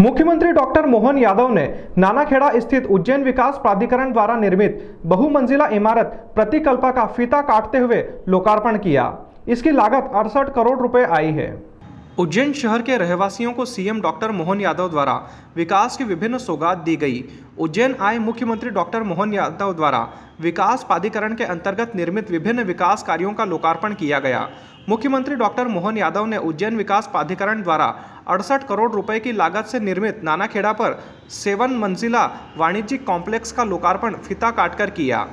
मुख्यमंत्री डॉक्टर मोहन यादव ने नानाखेड़ा स्थित उज्जैन विकास प्राधिकरण द्वारा निर्मित बहुमंजिला इमारत प्रतिकल्पा का फीता काटते हुए लोकार्पण किया। इसकी लागत 68 करोड़ रुपए आई है। उज्जैन शहर के रहवासियों को सीएम डॉक्टर मोहन यादव द्वारा विकास की विभिन्न सौगात दी गई। उज्जैन आए मुख्यमंत्री डॉक्टर मोहन यादव द्वारा विकास प्राधिकरण के अंतर्गत निर्मित विभिन्न विकास कार्यों का लोकार्पण किया गया। मुख्यमंत्री डॉक्टर मोहन यादव ने उज्जैन विकास प्राधिकरण द्वारा 68 करोड़ रुपए की लागत से निर्मित नानाखेड़ा पर 7 मंजिला वाणिज्यिक कॉम्प्लेक्स का लोकार्पण फीता काटकर किया।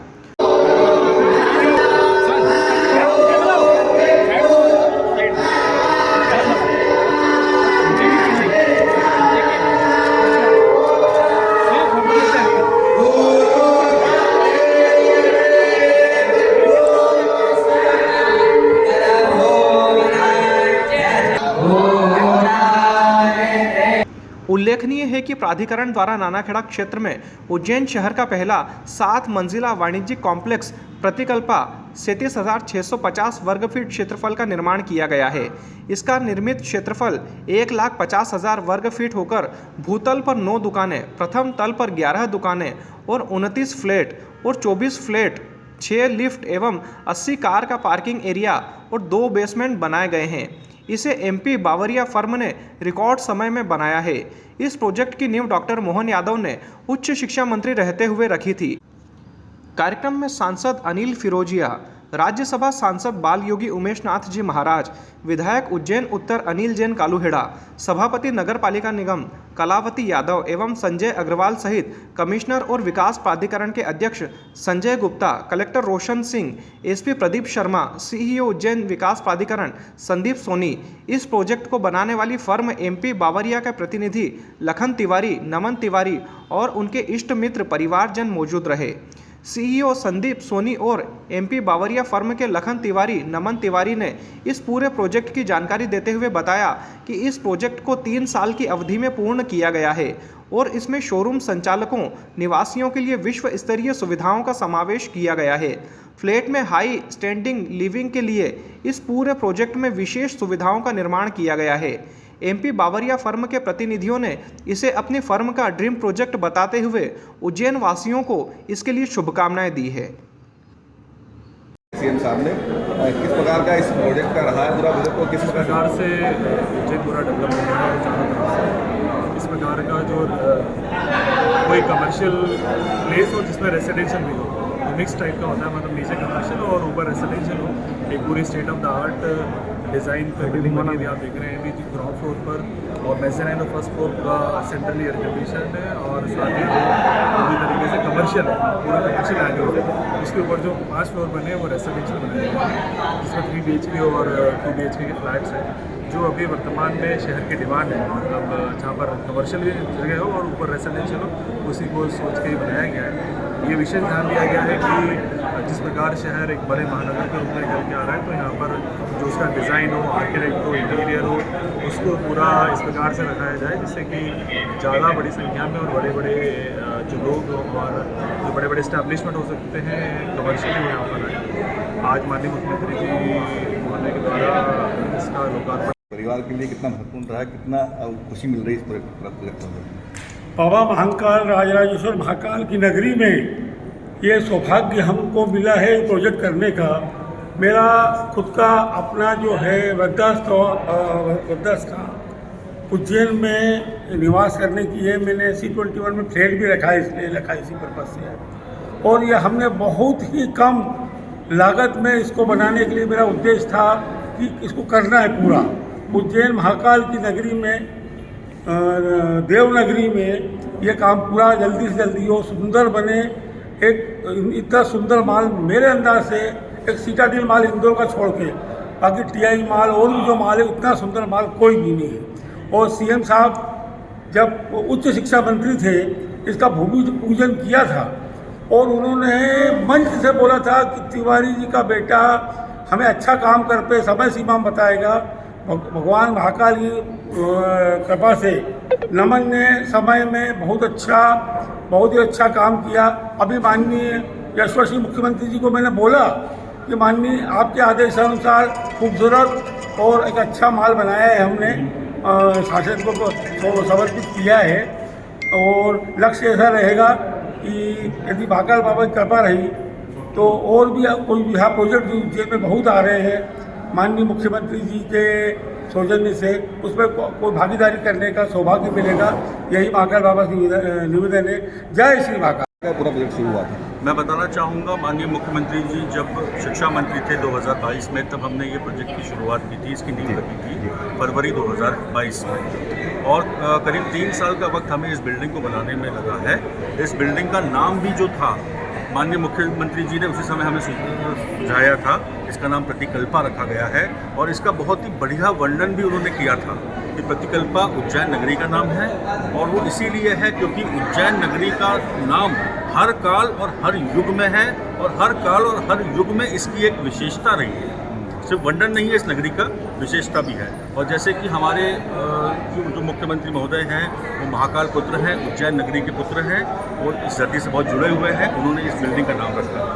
उल्लेखनीय है कि प्राधिकरण द्वारा नानाखेड़ा क्षेत्र में उज्जैन शहर का पहला 7 मंजिला वाणिज्यिक कॉम्प्लेक्स प्रतिकल्पा 37,650 वर्ग फीट क्षेत्रफल का निर्माण किया गया है। इसका निर्मित क्षेत्रफल 1,50,000 वर्ग फीट होकर भूतल पर 9 दुकानें, प्रथम तल पर 11 दुकानें और 29 फ्लैट और 24 फ्लैट, 6 लिफ्ट एवं 80 कार का पार्किंग एरिया और 2 बेसमेंट बनाए गए हैं। इसे एमपी बावरिया फर्म ने रिकॉर्ड समय में बनाया है। इस प्रोजेक्ट की नींव डॉक्टर मोहन यादव ने उच्च शिक्षा मंत्री रहते हुए रखी थी। कार्यक्रम में सांसद अनिल फिरोजिया, राज्यसभा सांसद बाल योगी उमेश नाथ जी महाराज, विधायक उज्जैन उत्तर अनिल जैन कालूहेड़ा, सभापति नगर पालिका निगम कलावती यादव एवं संजय अग्रवाल सहित कमिश्नर और विकास प्राधिकरण के अध्यक्ष Sanjay Gupta, collector Roshan Singh, SP Pradeep Sharma, CEO Ujjain विकास प्राधिकरण संदीप सोनी, इस प्रोजेक्ट को बनाने वाली फर्म एमपी बावरिया के प्रतिनिधि लखन तिवारी, नमन तिवारी और उनके इष्ट मित्र परिवारजन मौजूद रहे। सीईओ संदीप सोनी और एमपी बावरिया फर्म के लखन तिवारी, नमन तिवारी ने इस पूरे प्रोजेक्ट की जानकारी देते हुए बताया कि इस प्रोजेक्ट को 3 साल की अवधि में पूर्ण किया गया है और इसमें शोरूम संचालकों, निवासियों के लिए विश्व स्तरीय सुविधाओं का समावेश किया गया है। फ्लैट में हाई स्टैंडिंग लिविंग के लिए इस पूरे प्रोजेक्ट में विशेष सुविधाओं का निर्माण किया गया है। एमपी बावरिया फर्म के प्रतिनिधियों ने इसे अपनी फर्म का ड्रीम प्रोजेक्ट बताते हुए उज्जैन वासियों को इसके लिए शुभकामनाएं दी है। सीएम साहब ने किस प्रकार का इस प्रोजेक्ट का रहा है पूरा प्रोजेक्ट को किस प्रकार से उज्जैन पूरा डेवलप हो रहा है चारों तरफ से। इस प्रकार का जो कोई कमर्शियल प्लेस हो जिसमें रेसिडेंशियल भी हो, मिक्स टाइप का होता है, मतलब नीचे कमर्शियल और ऊपर रेसिडेंशियल हो, एक पूरी state of the art design पर बिल्डिंग बनी हुई आप देख रहे हैं अभी ग्राउंड फ्लोर पर, और मेज़ानाइन और फर्स्ट फ्लोर का सेंट्रली एयर कंडीशन है और साथ ही पूरी तरीके से कमर्शियल है, पूरा कमर्शियल एरिया है। उसके ऊपर जो 5 फ्लोर बने हैं वो रेसिडेंशियल बने हैं, जिसमें 3 BHK और 2 BHK के फ्लैट्स हैं, जो अभी वर्तमान में शहर की डिमांड है। मतलब जहाँ पर कमर्शियल भी जगह हो और ऊपर रेसिडेंशियल हो, उसी को सोच के ही बनाया गया है। ये विशेष ध्यान दिया गया है कि जिस प्रकार शहर एक बड़े महानगर के रूप में निकल के आ रहा है, तो यहाँ पर जो उसका डिज़ाइन हो, आर्किटेक्ट हो, इंटीरियर हो, उसको पूरा इस प्रकार से रखाया जाए जिससे कि ज़्यादा बड़ी संख्या में और बड़े बड़े जो लोग और जो बड़े बड़े इस्टेब्लिशमेंट हो सकते हैं कमर्शियली यहाँ पर आए। आज माननीय मुख्यमंत्री जी महोदय के द्वारा इसका लोकार्पण परिवार के लिए कितना महत्वपूर्ण रहा है, कितना खुशी मिल रही है इस प्रोजेक्ट में। बाबा महाकाल राजराजेश्वर महाकाल की नगरी में ये सौभाग्य हमको मिला है प्रोजेक्ट करने का। मेरा खुद का अपना जो है वृद्धावस्था उज्जैन में निवास करने की है। मैंने C21 में फ्लैट भी रखा है, इसलिए रखा इसी पर्पज़ से। और ये हमने बहुत ही कम लागत में इसको बनाने के लिए मेरा उद्देश्य था कि इसको करना है पूरा। उज्जैन महाकाल की नगरी में, देवनगरी में ये काम पूरा जल्दी से जल्दी हो, सुंदर बने। एक इतना सुंदर माल मेरे अंदाज से एक सीटाडील माल इंदौर का छोड़ के बाकी TI माल और भी जो माल है, उतना सुंदर माल कोई भी नहीं है। और सीएम साहब जब उच्च शिक्षा मंत्री थे, इसका भूमि पूजन किया था और उन्होंने मंच से बोला था कि तिवारी जी का बेटा हमें अच्छा काम कर पे समय सीमा बताएगा। भगवान महाकाल की कृपा से नमन ने समय में बहुत ही अच्छा काम किया। अभी माननीय यशस्वी मुख्यमंत्री जी को मैंने बोला कि माननीय आपके आदेशानुसार खूबसूरत और एक अच्छा माल बनाया है हमने, शासन को समर्पित किया है। और लक्ष्य ऐसा रहेगा कि यदि महाकाल बाबा की कृपा रही तो और भी कोई यहाँ प्रोजेक्ट भी उज्जैन में बहुत आ रहे हैं। माननीय मुख्यमंत्री जी के सौजन्य से उसमें कोई भागीदारी करने का सौभाग्य मिलेगा, यही महाकाल बाबा की निवेदन है। जय श्री महाकाल। क्या पूरा प्रोजेक्ट शुरू हुआ था? मैं बताना चाहूँगा, माननीय मुख्यमंत्री जी जब शिक्षा मंत्री थे 2022 में, तब हमने ये प्रोजेक्ट की शुरुआत की थी, इसकी नींव रखी थी फरवरी 2022 में। और करीब 3 साल का वक्त हमें इस बिल्डिंग को बनाने में लगा है। इस बिल्डिंग का नाम भी जो था, माननीय मुख्यमंत्री जी ने उसी समय हमें सुझाया था, इसका नाम प्रतिकल्पा रखा गया है। और इसका बहुत ही बढ़िया वर्णन भी उन्होंने किया था कि प्रतिकल्पा उज्जैन नगरी का नाम है, और वो इसीलिए है क्योंकि उज्जैन नगरी का नाम हर काल और हर युग में है, और हर काल और हर युग में इसकी एक विशेषता रही है। सिर्फ वर्णन नहीं है, इस नगरी का विशेषता भी है। और जैसे कि हमारे जो मुख्यमंत्री महोदय हैं वो महाकाल पुत्र हैं, उज्जैन नगरी के पुत्र हैं, और इस धरती से बहुत जुड़े हुए हैं, उन्होंने इस बिल्डिंग का नाम रखा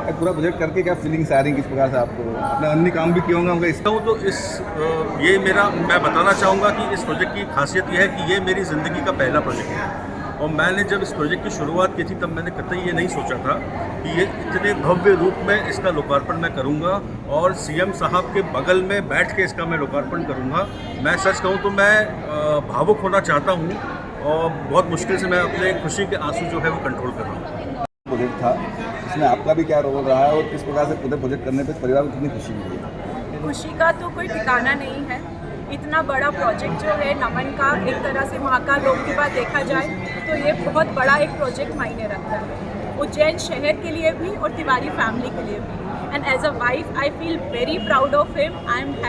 है। पूरा प्रोजेक्ट करके क्या फीलिंग्स आ रही हैं, किस प्रकार से आपको? अपने अन्य काम भी किए होंगे उनका इस तो ये मैं बताना चाहूँगा कि इस प्रोजेक्ट की खासियत यह है कि ये मेरी ज़िंदगी का पहला प्रोजेक्ट है। और मैंने जब इस प्रोजेक्ट की शुरुआत की थी तब मैंने कतई ये नहीं सोचा था कि ये इतने भव्य रूप में इसका लोकार्पण मैं करूँगा, और सीएम साहब के बगल में बैठ के इसका मैं लोकार्पण करूँगा। मैं सच कहूँ तो मैं भावुक होना चाहता हूँ, और बहुत मुश्किल से मैं अपने खुशी के आंसू जो है वो कंट्रोल कर रहा हूँ। प्रोजेक्ट था, इसमें आपका भी क्या रोल रहा है और किस प्रकार से पूरे प्रोजेक्ट करने पे परिवार को कितनी खुशी मिली है? खुशी का तो कोई ठिकाना नहीं है। इतना बड़ा प्रोजेक्ट जो है नमन का, एक तरह से महाकाल लोक की बात देखा जाए तो ये बहुत बड़ा एक प्रोजेक्ट मायने रखता है, उज्जैन शहर के लिए भी और तिवारी फैमिली के लिए भी। And as a wife I feel very proud of him. I M